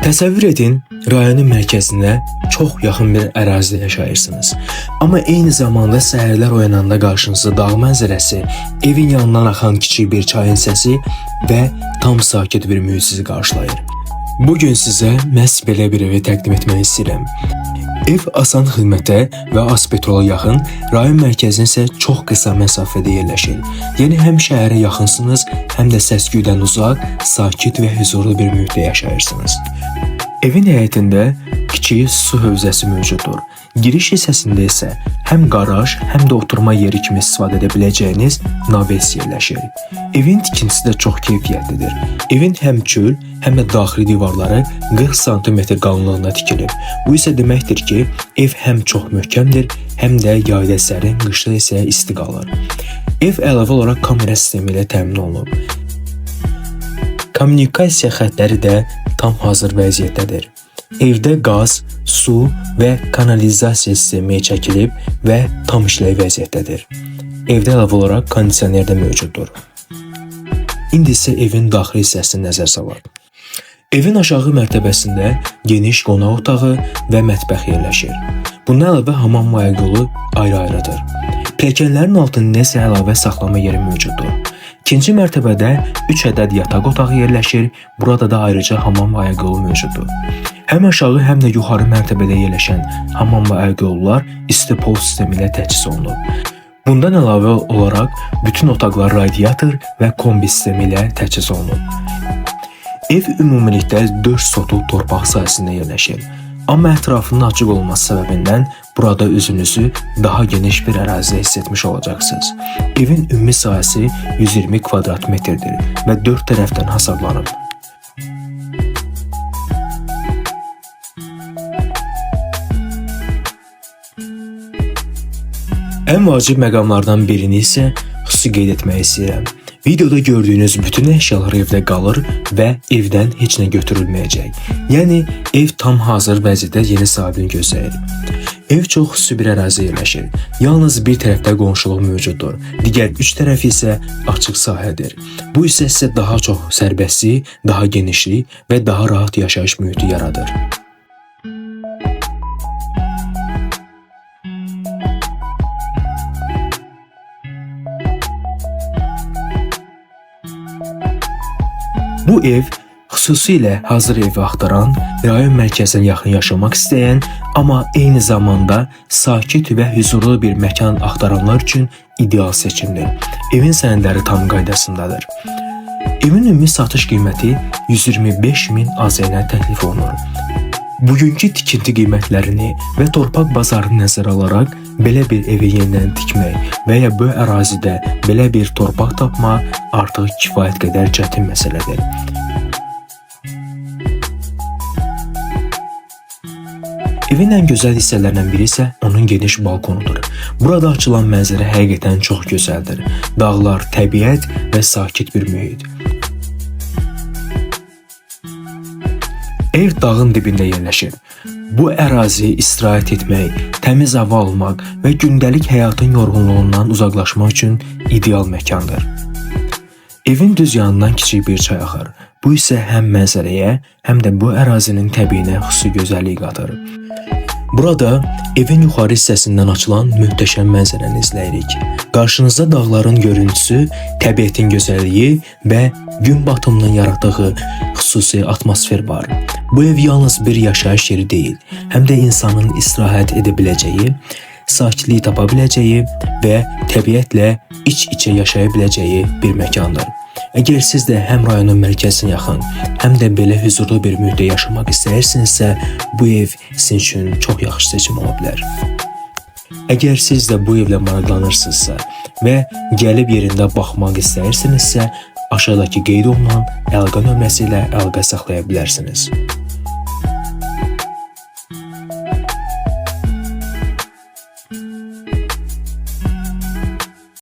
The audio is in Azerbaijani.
Təsəvvür edin, rayonun mərkəzinə çox yaxın bir ərazidə yaşayırsınız. Amma eyni zamanda səhərlər oyananda qarşınızda dağ mənzərəsi, evin yanından axan kiçik bir çayın səsi və tam sakit bir mühit sizi qarşılayır. Bugün sizə məhz belə bir evi təqdim etmək istəyirəm. Ev asan xidmətə və Azpetrola yaxın, rayon mərkəzinə isə çox qısa məsafədə yerləşir. Yəni həm şəhərə yaxınsınız, həm də səs-küydən uzaq, sakit və huzurlu bir mühitdə yaşayırsınız. Evin həyətində kiçik su hövzəsi mövcuddur. Giriş hissəsində isə həm qaraj, həm də oturma yeri kimi istifadə edə biləcəyiniz naves yerləşir. Evin tikintisi də çox keyfiyyətlidir. Evin həm çöl, həm də daxili divarları 40 sm qalınlığında tikilib. Bu isə deməkdir ki, ev həm çox möhkəmdir, həm də yayda sərin, qışda isə isti qalır. Ev əlavə olaraq kamera sistemi ilə təmin olunub. Kommunikasiya xəttləri də tam hazır vəziyyətdədir. Evdə qaz, su və kanalizasiya sistemi çəkilib və tam işləy vəziyyətdədir. Evdə əlavə olaraq kondisioner də mövcuddur. İndi isə evin daxili hissəsini nəzər salaq. Evin aşağı mərtəbəsində geniş qonaq otağı və mətbəx yerləşir. Bundan əlavə hamam və yolu ayrı-ayrıdır. Pilləkənlərin altında isə əlavə saxlama yeri mövcuddur. İkinci mərtəbədə 3 ədəd yataq otağı yerləşir, burada da ayrıca hamam və yolu mövcuddur. Həm aşağı, həm də yuxarı mərtəbədə yerləşən hamam və yollar isti pol sistemi ilə təchiz olunub. Bundan əlavə olaraq bütün otaqlar radiator və kombi sistemi ilə təchiz olunub. Ev ümumilikdə 4 sotu torpaq sahəsində yerləşir. Amma ətrafının açıq olması səbəbindən burada özünüzü daha geniş bir ərazidə hiss etmiş olacaqsınız. Evin ümumi sahəsi 120 kvadrat metrdir və 4 tərəfdən hesablanıb. Ən vacib məqamlardan birini isə xüsusi qeyd etmək istəyirəm. Videoda gördüyünüz bütün əşyalar evdə qalır və evdən heç nə götürülməyəcək. Yəni, ev tam hazır vəziyyətdə yeni sahibini gözləyir. Ev çox xüsusi bir ərazidə yerləşir. Yalnız bir tərəfdə qonşuluq mövcuddur. Digər 3 tərəf isə açıq sahədir. Bu isə sizə daha çox sərbəstlik, daha genişlik və daha rahat yaşayış mühiti yaradır. Bu ev xüsusilə hazır evi axtaran, rayon mərkəzinə yaxın yaşamaq istəyən, amma eyni zamanda sakit və huzurlu bir məkan axtaranlar üçün ideal seçimdir. Evin sənədləri tam qaydasındadır. Evin ümumi satış qiyməti 125.000 AZN təklif olunur. Bugünkü tikinti qiymətlərini və torpaq bazarını nəzərə alaraq belə bir evi yenidən tikmək və ya bu ərazidə belə bir torpaq tapmaq artıq kifayət qədər çətin məsələdir. Evin ən gözəl hissələrindən biri isə onun geniş balkonudur. Burada açılan mənzərə həqiqətən çox gözəldir. Dağlar, təbiət və sakit bir mühit. Ev dağın dibində yerləşir. Bu ərazi istirahət etmək, təmiz hava almaq və gündəlik həyatın yorğunluğundan uzaqlaşmaq üçün ideal məkandır. Evin düz yanından kiçik bir çay axır. Bu isə həm mənzərəyə, həm də bu ərazinin təbiinə xüsusi gözəllik qatır. Burada evin yuxarı hissəsindən açılan möhtəşəm mənzərəni izləyirik. Qarşınızda dağların görüntüsü, təbiətin gözəlliyi və gün batımının yaratdığı xüsusi atmosfer var. Bu ev yalnız bir yaşayış yeri deyil, həm də insanın istirahət edə biləcəyi, sakitlik tapa biləcəyi və təbiətlə iç-içə yaşaya biləcəyi bir məkandır. Əgər siz də həm rayonun mərkəzinə yaxın, həm də belə huzurlu bir mühitdə yaşamaq istəyirsinizsə, bu ev sizin üçün çox yaxşı seçim ola bilər. Əgər siz də bu evlə maraqlanırsınızsa və gəlib yerində baxmaq istəyirsinizsə, aşağıdakı qeyd olunan əlaqə nömrəsi ilə əlaqə saxlaya bilərsiniz.